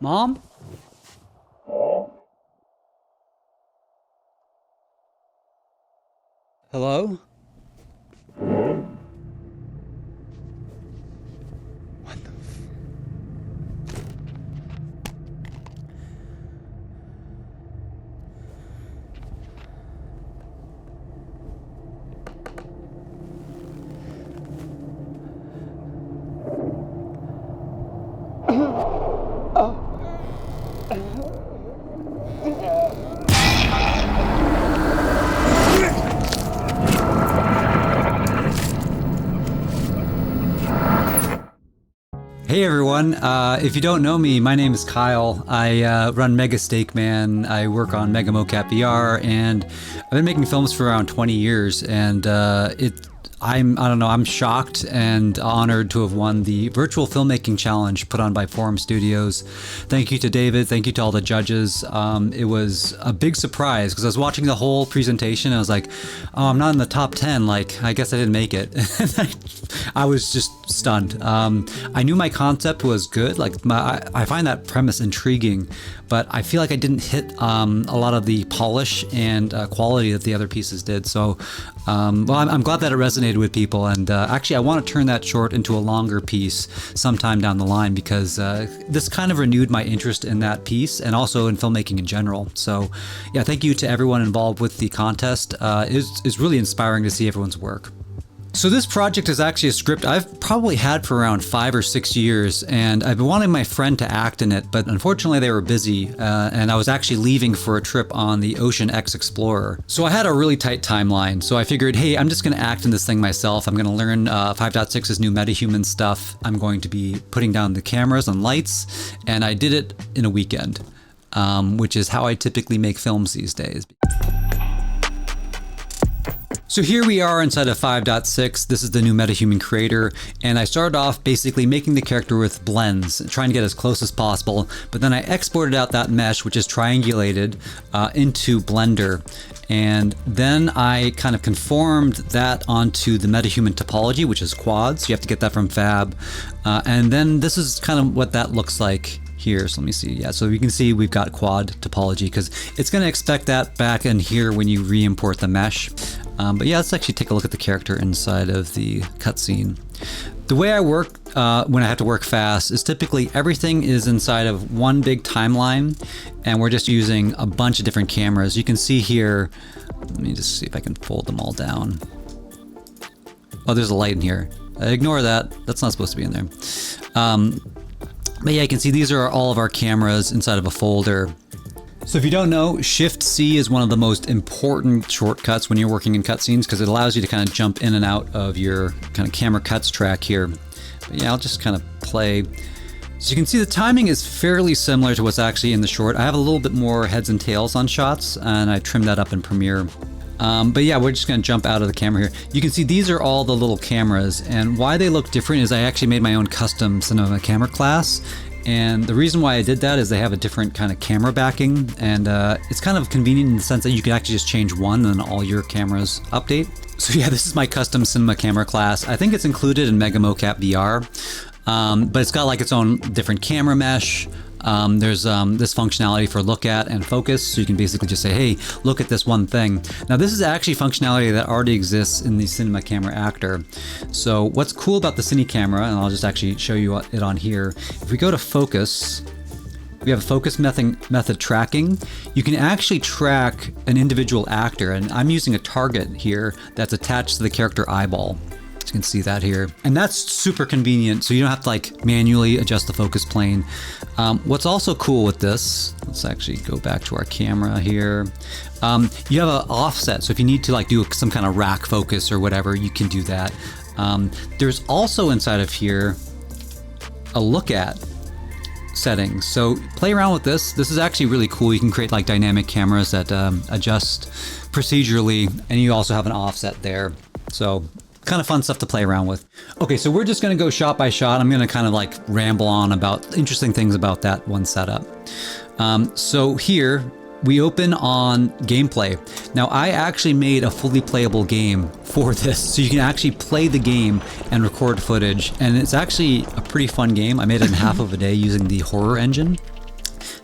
Mom? Hello? What the Hey everyone, if you don't know me, my name is Kyle. I run Mega Steak Man, I work on Mega Mocap VR, and I've been making films for around 20 years, and I don't know, I'm shocked and honored to have won the Virtual Filmmaking Challenge put on by Forum Studios. Thank you to David, thank you to all the judges. It was a big surprise because I was watching the whole presentation and I was like, oh, I'm not in the top 10, like, I guess I didn't make it. I was just stunned. I knew my concept was good, like I find that premise intriguing, but I feel like I didn't hit a lot of the polish and quality that the other pieces did. So, well, I'm glad that it resonated with people, and actually I want to turn that short into a longer piece sometime down the line because this kind of renewed my interest in that piece and also in filmmaking in general. So yeah, thank you to everyone involved with the contest. It's really inspiring to see everyone's work. So this project is actually a script I've probably had for around 5 or 6 years, and I've been wanting my friend to act in it, but unfortunately they were busy, and I was actually leaving for a trip on the Ocean X Explorer. So I had a really tight timeline, so I figured, hey, I'm just going to act in this thing myself. I'm going to learn 5.6's new metahuman stuff. I'm going to be putting down the cameras and lights, and I did it in a weekend, which is how I typically make films these days. So here we are inside of 5.6, this is the new metahuman creator, and I started off basically making the character with blends, trying to get as close as possible, but then I exported out that mesh, which is triangulated, into Blender, and then I kind of conformed that onto the metahuman topology, which is quads. You have to get that from Fab, and then this is kind of what that looks like here. So let me see. Yeah, so you can see we've got quad topology because it's going to expect that back in here when you re-import the mesh. But yeah, let's actually take a look at the character inside of the cutscene. The way I work when I have to work fast is typically everything is inside of one big timeline, and we're just using a bunch of different cameras. You can see here, let me just see if I can fold them all down. Oh, there's a light in here. Ignore that. That's not supposed to be in there. But yeah, you can see these are all of our cameras inside of a folder. So if you don't know, Shift-C is one of the most important shortcuts when you're working in cutscenes because it allows you to kind of jump in and out of your kind of camera cuts track here. But yeah, I'll just kind of play. So you can see the timing is fairly similar to what's actually in the short. I have a little bit more heads and tails on shots, and I trimmed that up in Premiere. But yeah, we're just going to jump out of the camera here. You can see these are all the little cameras, and why they look different is I actually made my own custom cinema camera class. And the reason why I did that is they have a different kind of camera backing, and it's kind of convenient in the sense that you can actually just change one and all your cameras update. So yeah, this is my custom cinema camera class. I think it's included in Mega Mocap VR, but it's got like its own different camera mesh. There's this functionality for look at and focus, so you can basically just say, hey, look at this one thing. Now this is actually functionality that already exists in the Cinema Camera Actor. So what's cool about the Cine Camera, and I'll just actually show you it on here, if we go to focus, we have a focus method tracking. You can actually track an individual actor, and I'm using a target here that's attached to the character eyeball. You can see that here, and that's super convenient, so you don't have to like manually adjust the focus plane. What's also cool with this, let's actually go back to our camera here. You have an offset, so if you need to like do some kind of rack focus or whatever, you can do that. There's also inside of here a look at settings, so play around with this. This is actually really cool. You can create like dynamic cameras that adjust procedurally, and you also have an offset there, so kind of fun stuff to play around with. Okay, so we're just going to go shot by shot. I'm going to kind of like ramble on about interesting things about that one setup. So here we open on gameplay. Now I actually made a fully playable game for this, so you can actually play the game and record footage, and it's actually a pretty fun game. I made it in half of a day using the horror engine.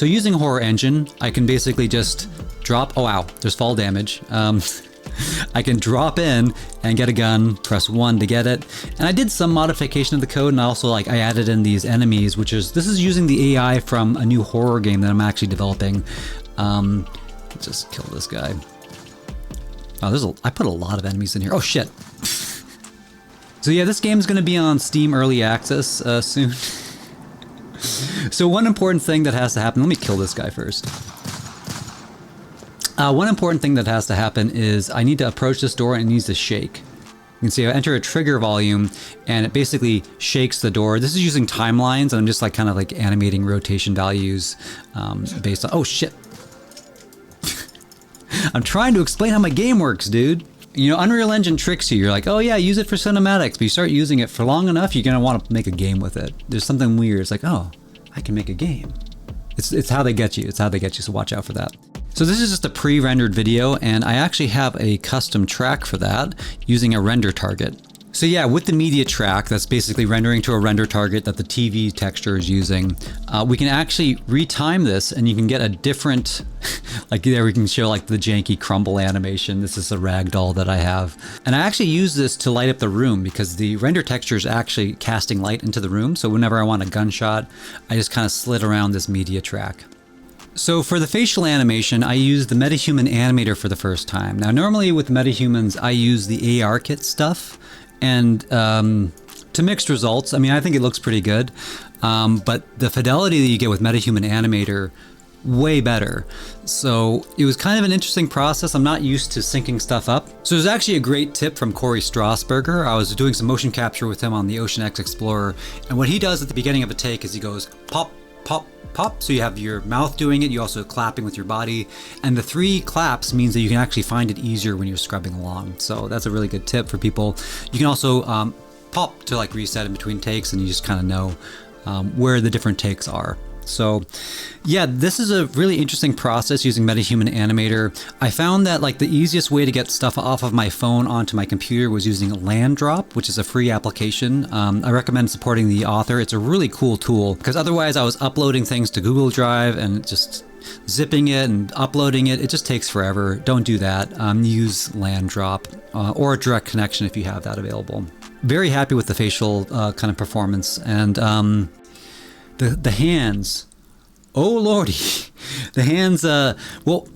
So using Horror Engine, I can basically just drop, oh wow, there's fall damage. I can drop in and get a gun, press 1 to get it. And I did some modification of the code, and also I added in these enemies, this is using the AI from a new horror game that I'm actually developing. Let's just kill this guy. Oh, I put a lot of enemies in here. Oh shit. So yeah, this game's gonna be on Steam Early Access soon. So one important thing that has to happen, let me kill this guy first. One important thing that has to happen is I need to approach this door and it needs to shake. You can see I enter a trigger volume and it basically shakes the door. This is using timelines and I'm just kind of animating rotation values based on, oh shit. I'm trying to explain how my game works, dude. You know, Unreal Engine tricks you. You're like, oh yeah, use it for cinematics, but you start using it for long enough, you're gonna want to make a game with it. There's something weird. It's like, oh, I can make a game. It's how they get you. It's how they get you, so watch out for that. So this is just a pre-rendered video, and I actually have a custom track for that using a render target. So yeah, with the media track, that's basically rendering to a render target that the TV texture is using, we can actually retime this and you can get a different, there we can show the janky crumble animation. This is a ragdoll that I have. And I actually use this to light up the room because the render texture is actually casting light into the room. So whenever I want a gunshot, I just kind of slid around this media track. So for the facial animation, I used the MetaHuman animator for the first time. Now normally with MetaHumans, I use the AR kit stuff. And to mixed results. I mean, I think it looks pretty good, but the fidelity that you get with MetaHuman Animator, way better. So it was kind of an interesting process. I'm not used to syncing stuff up. So there's actually a great tip from Corey Strasberger. I was doing some motion capture with him on the Ocean X Explorer, and what he does at the beginning of a take is he goes pop, pop, pop. So you have your mouth doing it, you also clapping with your body, and the 3 claps means that you can actually find it easier when you're scrubbing along. So that's a really good tip for people. You can also pop to reset in between takes, and you just kind of know where the different takes are. So yeah, this is a really interesting process using MetaHuman Animator. I found that the easiest way to get stuff off of my phone onto my computer was using Landdrop, which is a free application. I recommend supporting the author. It's a really cool tool because otherwise I was uploading things to Google Drive and just zipping it and uploading it. It just takes forever. Don't do that. Use Landdrop or a direct connection if you have that available. Very happy with the facial kind of performance, and the hands, oh lordy, the hands, well,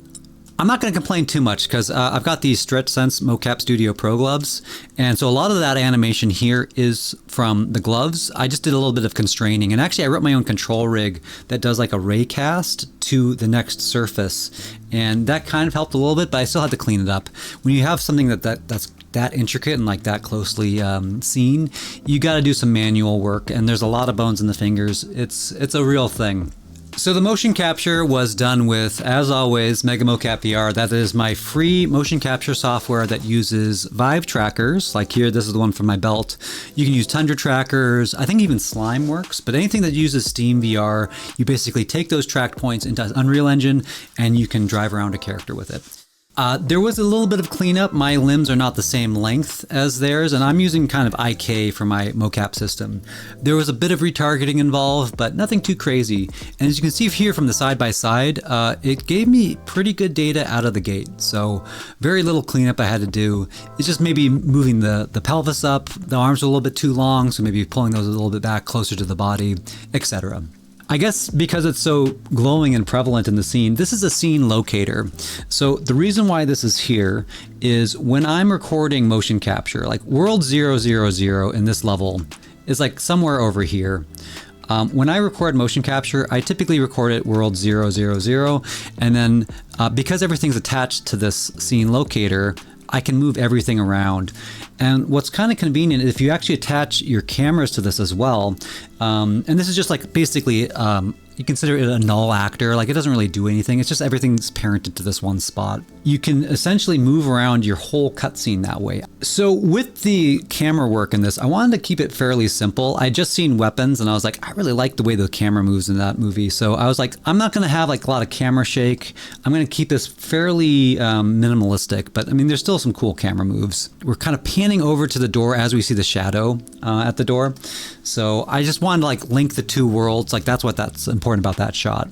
I'm not going to complain too much because I've got these Stretch Sense Mocap Studio Pro gloves, and so a lot of that animation here is from the gloves. I just did a little bit of constraining, and actually I wrote my own control rig that does a ray cast to the next surface, and that kind of helped a little bit, but I still had to clean it up. When you have something that's that intricate and that closely seen, you got to do some manual work, and there's a lot of bones in the fingers. It's a real thing. So the motion capture was done with, as always, Mega Mocap VR. That is my free motion capture software that uses Vive trackers. Like here, this is the one from my belt. You can use Tundra trackers. I think even Slime works, but anything that uses Steam VR, you basically take those track points into Unreal Engine and you can drive around a character with it. There was a little bit of cleanup. My limbs are not the same length as theirs, and I'm using kind of IK for my mocap system. There was a bit of retargeting involved, but nothing too crazy. And as you can see here from the side-by-side, it gave me pretty good data out of the gate. So very little cleanup I had to do. It's just maybe moving the pelvis up, the arms are a little bit too long, so maybe pulling those a little bit back closer to the body, etc. I guess because it's so glowing and prevalent in the scene, this is a scene locator. So the reason why this is here is when I'm recording motion capture, like world 000 in this level is somewhere over here. When I record motion capture, I typically record it world 000, and then because everything's attached to this scene locator, I can move everything around. And what's kind of convenient, if you actually attach your cameras to this as well, and this is just basically, you consider it a null actor, it doesn't really do anything, it's just everything's parented to this one spot. You can essentially move around your whole cutscene that way. So with the camera work in this, I wanted to keep it fairly simple. I just seen weapons and I was like, I really like the way the camera moves in that movie. So I was like, I'm not gonna have a lot of camera shake. I'm gonna keep this fairly minimalistic, but I mean, there's still some cool camera moves. We're kind of panning over to the door as we see the shadow at the door. So I just wanted to link the two worlds. That's important about that shot.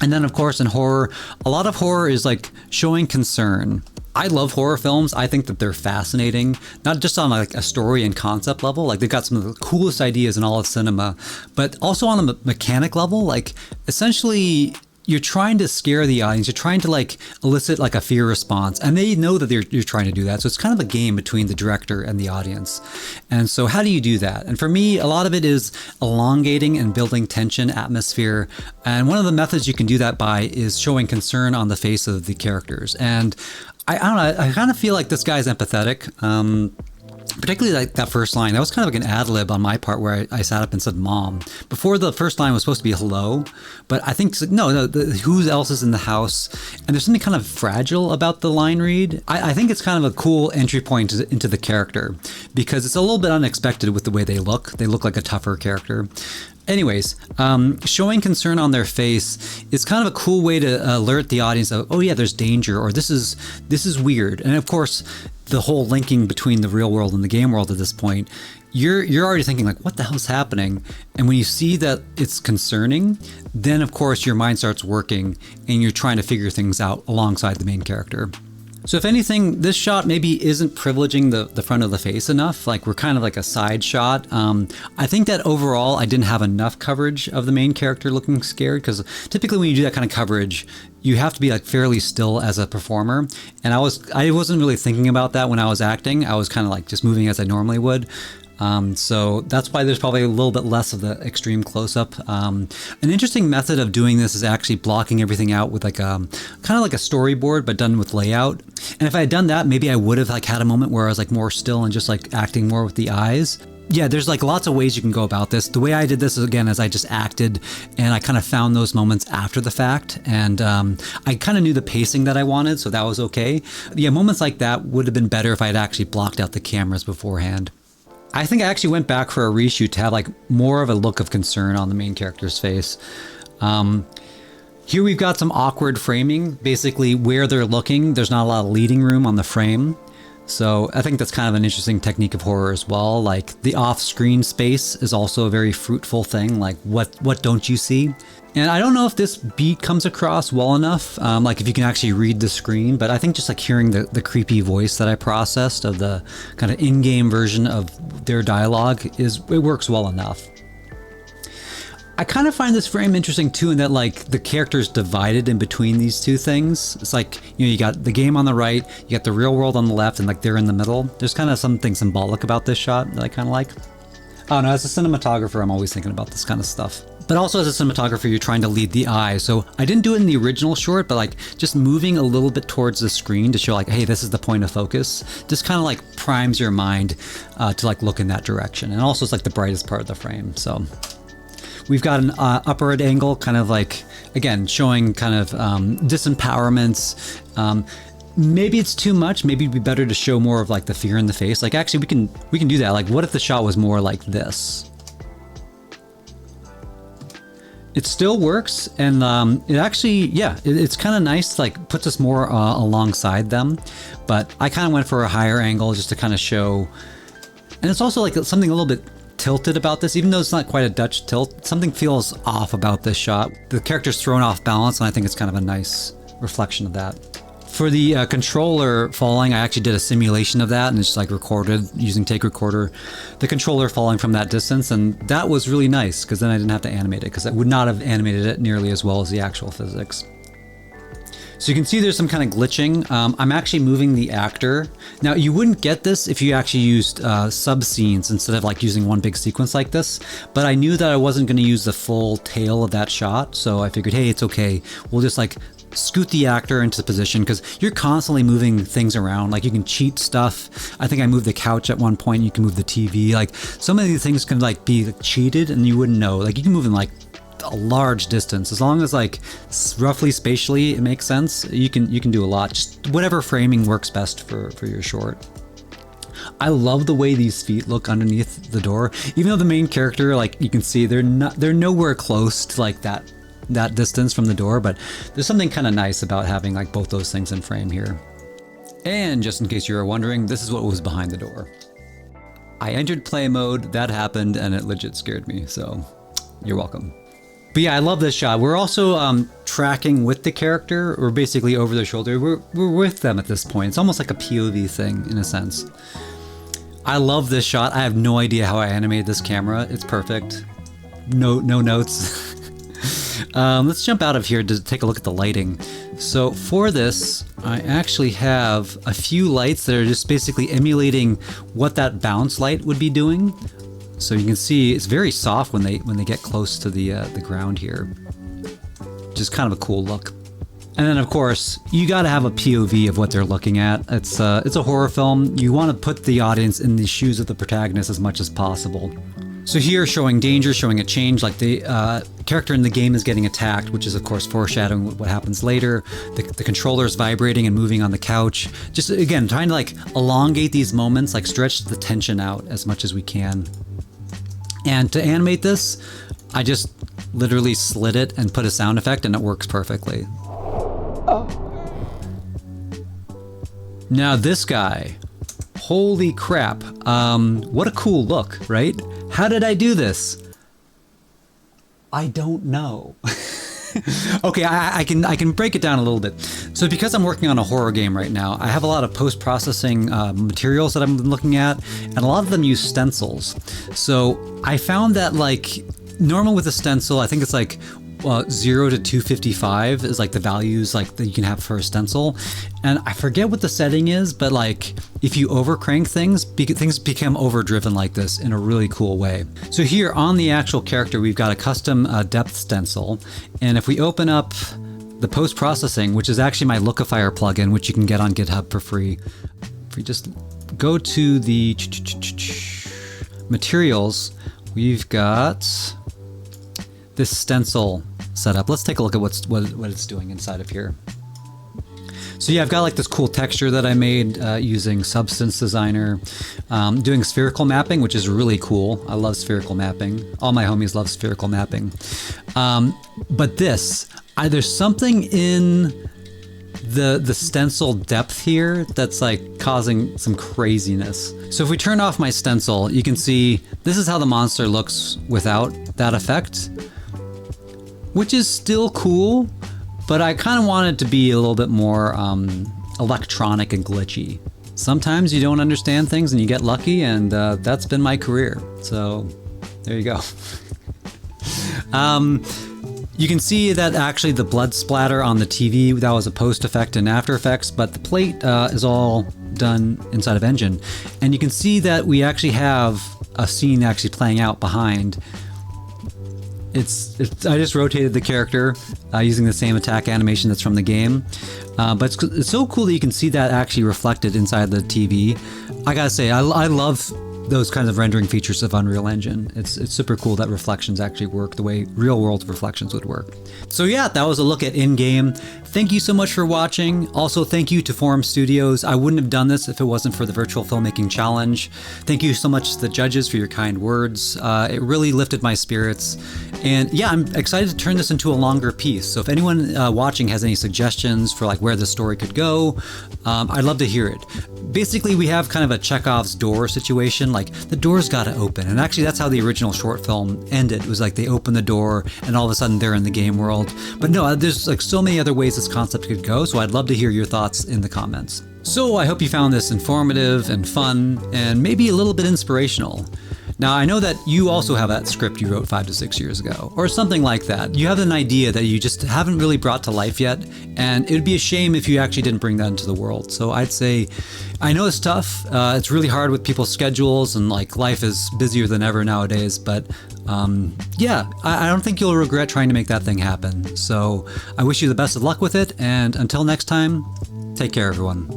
And then of course in horror, a lot of horror is like showing concern. I love horror films. I think that they're fascinating, not just on like a story and concept level. Like they've got some of the coolest ideas in all of cinema, but also on a mechanic level. Like essentially you're trying to scare the audience. You're trying to like elicit like a fear response, and they know that you're trying to do that. So it's kind of a game between the director and the audience. And so how do you do that? And for me, a lot of it is elongating and building tension, atmosphere. And one of the methods you can do that by is showing concern on the face of the characters. And I don't know, I kind of feel like this guy's empathetic. Particularly like that first line, that was kind of like an ad lib on my part where I sat up and said mom. Before the first line was supposed to be hello, but I think, no, who else is in the house? And there's something kind of fragile about the line read. I think it's kind of a cool entry point into the character because it's a little bit unexpected with the way they look. They look like a tougher character. Anyways, showing concern on their face is kind of a cool way to alert the audience of, oh yeah, there's danger, or this is weird. And of course, the whole linking between the real world and the game world at this point, you're already thinking like, what the hell's happening? And when you see that it's concerning, then of course your mind starts working and you're trying to figure things out alongside the main character. So if anything, this shot maybe isn't privileging the front of the face enough. Like we're kind of like a side shot. I think that overall I didn't have enough coverage of the main character looking scared, because typically when you do that kind of coverage, you have to be like fairly still as a performer. And I wasn't really thinking about that when I was acting. I was kind of like just moving as I normally would. So that's why there's probably a little bit less of the extreme close-up. An interesting method of doing this is actually blocking everything out with like kind of like a storyboard, but done with layout. And if I had done that, maybe I would have like had a moment where I was like more still and just like acting more with the eyes. Yeah, there's like lots of ways you can go about this. The way I did this again is I just acted, and I kind of found those moments after the fact, and I kind of knew the pacing that I wanted, so that was okay. Yeah, moments like that would have been better if I had actually blocked out the cameras beforehand. I think I actually went back for a reshoot to have like more of a look of concern on the main character's face. Here we've got some awkward framing, basically where they're looking. There's not a lot of leading room on the frame. So I think that's kind of an interesting technique of horror as well. Like the off-screen space is also a very fruitful thing. Like what don't you see? And I don't know if this beat comes across well enough, like if you can actually read the screen, but I think just like hearing the creepy voice that I processed of the kind of in-game version of their dialogue it works well enough. I kind of find this frame interesting too, in that like the character's divided in between these two things. It's like, you know, you got the game on the right, you got the real world on the left, and like they're in the middle. There's kind of something symbolic about this shot that I kind of like. Oh no, as a cinematographer, I'm always thinking about this kind of stuff. But also as a cinematographer, you're trying to lead the eye. So I didn't do it in the original short, but like just moving a little bit towards the screen to show like, hey, this is the point of focus, just kind of like primes your mind to like look in that direction. And also it's like the brightest part of the frame. So we've got an upward angle, kind of like, again, showing kind of disempowerments. Maybe it's too much. Maybe it'd be better to show more of like the fear in the face. Like actually we can do that. Like what if the shot was more like this? It still works, and it actually, yeah, it's kind of nice, like puts us more alongside them. But I kind of went for a higher angle just to kind of show, and it's also like something a little bit tilted about this, even though it's not quite a Dutch tilt. Something feels off about this shot. The character's thrown off balance, and I think it's kind of a nice reflection of that. For the controller falling, I actually did a simulation of that, and it's just like recorded using Take Recorder, the controller falling from that distance, and that was really nice because then I didn't have to animate it, because I would not have animated it nearly as well as the actual physics. So you can see there's some kind of glitching. I'm actually moving the actor. Now you wouldn't get this if you actually used sub-scenes instead of like using one big sequence like this, but I knew that I wasn't going to use the full tail of that shot, so I figured, hey, it's okay. We'll just like scoot the actor into position, because you're constantly moving things around. Like you can cheat stuff. I think I moved the couch at one point. You can move the TV. Like some of these things can like be cheated and you wouldn't know. Like you can move in like a large distance, as long as like roughly spatially it makes sense. You can do a lot. Just whatever framing works best for your short. I love the way these feet look underneath the door, even though the main character, like you can see, they're nowhere close to like that distance from the door, but there's something kind of nice about having like both those things in frame here. And just in case you were wondering, this is what was behind the door. I entered play mode, that happened, and it legit scared me, so you're welcome. But yeah, I love this shot. We're also tracking with the character. We're basically over their shoulder. We're with them at this point. It's almost like a POV thing in a sense. I love this shot. I have no idea how I animated this camera. It's perfect. No notes. Let's jump out of here to take a look at the lighting. So for this, I actually have a few lights that are just basically emulating what that bounce light would be doing. So you can see it's very soft when they get close to the ground here. Just kind of a cool look. And then of course, you got to have a POV of what they're looking at. It's a horror film. You want to put the audience in the shoes of the protagonist as much as possible. So here, showing danger, showing a change, like the character in the game is getting attacked, which is of course foreshadowing what happens later. The controller is vibrating and moving on the couch. Just again, trying to like elongate these moments, like stretch the tension out as much as we can. And to animate this, I just literally slid it and put a sound effect and it works perfectly. Now this guy, holy crap. What a cool look, right? How did I do this? I don't know. Okay, I can break it down a little bit. So because I'm working on a horror game right now, I have a lot of post-processing materials that I'm looking at, and a lot of them use stencils. So I found that like normal with a stencil, I think it's like 0 to 255 is like the values like that you can have for a stencil, and I forget what the setting is, but like if you overcrank things, things become overdriven like this in a really cool way. So here on the actual character, we've got a custom depth stencil, and if we open up the post-processing, which is actually my Lookifier plugin, which you can get on GitHub for free. If we just go to the materials, we've got this stencil setup. Let's take a look at what it's doing inside of here. So yeah, I've got like this cool texture that I made using Substance Designer, doing spherical mapping, which is really cool. I love spherical mapping. All my homies love spherical mapping. But this, there's something in the stencil depth here that's like causing some craziness. So if we turn off my stencil, you can see this is how the monster looks without that effect, which is still cool, but I kind of want it to be a little bit more electronic and glitchy. Sometimes you don't understand things and you get lucky, and that's been my career. So there you go. You can see that actually the blood splatter on the TV, that was a post effect in After Effects, but the plate is all done inside of Engine. And you can see that we actually have a scene actually playing out behind. I just rotated the character using the same attack animation that's from the game. But it's so cool that you can see that actually reflected inside the TV. I gotta say, I love those kinds of rendering features of Unreal Engine. It's super cool that reflections actually work the way real world reflections would work. So yeah, that was a look at in-game. Thank you so much for watching. Also, thank you to Forum Studios. I wouldn't have done this if it wasn't for the Virtual Filmmaking Challenge. Thank you so much to the judges for your kind words. It really lifted my spirits. And yeah, I'm excited to turn this into a longer piece. So if anyone watching has any suggestions for like where the story could go, I'd love to hear it. Basically, we have kind of a Chekhov's door situation, like the door's got to open. And actually that's how the original short film ended. It was like they open the door and all of a sudden they're in the game world. But no, there's like so many other ways this concept could go. So I'd love to hear your thoughts in the comments. So I hope you found this informative and fun and maybe a little bit inspirational. Now, I know that you also have that script you wrote 5 to 6 years ago, or something like that. You have an idea that you just haven't really brought to life yet, and it would be a shame if you actually didn't bring that into the world. So I'd say, I know it's tough. It's really hard with people's schedules, and like life is busier than ever nowadays, but yeah, I don't think you'll regret trying to make that thing happen. So I wish you the best of luck with it, and until next time, take care, everyone.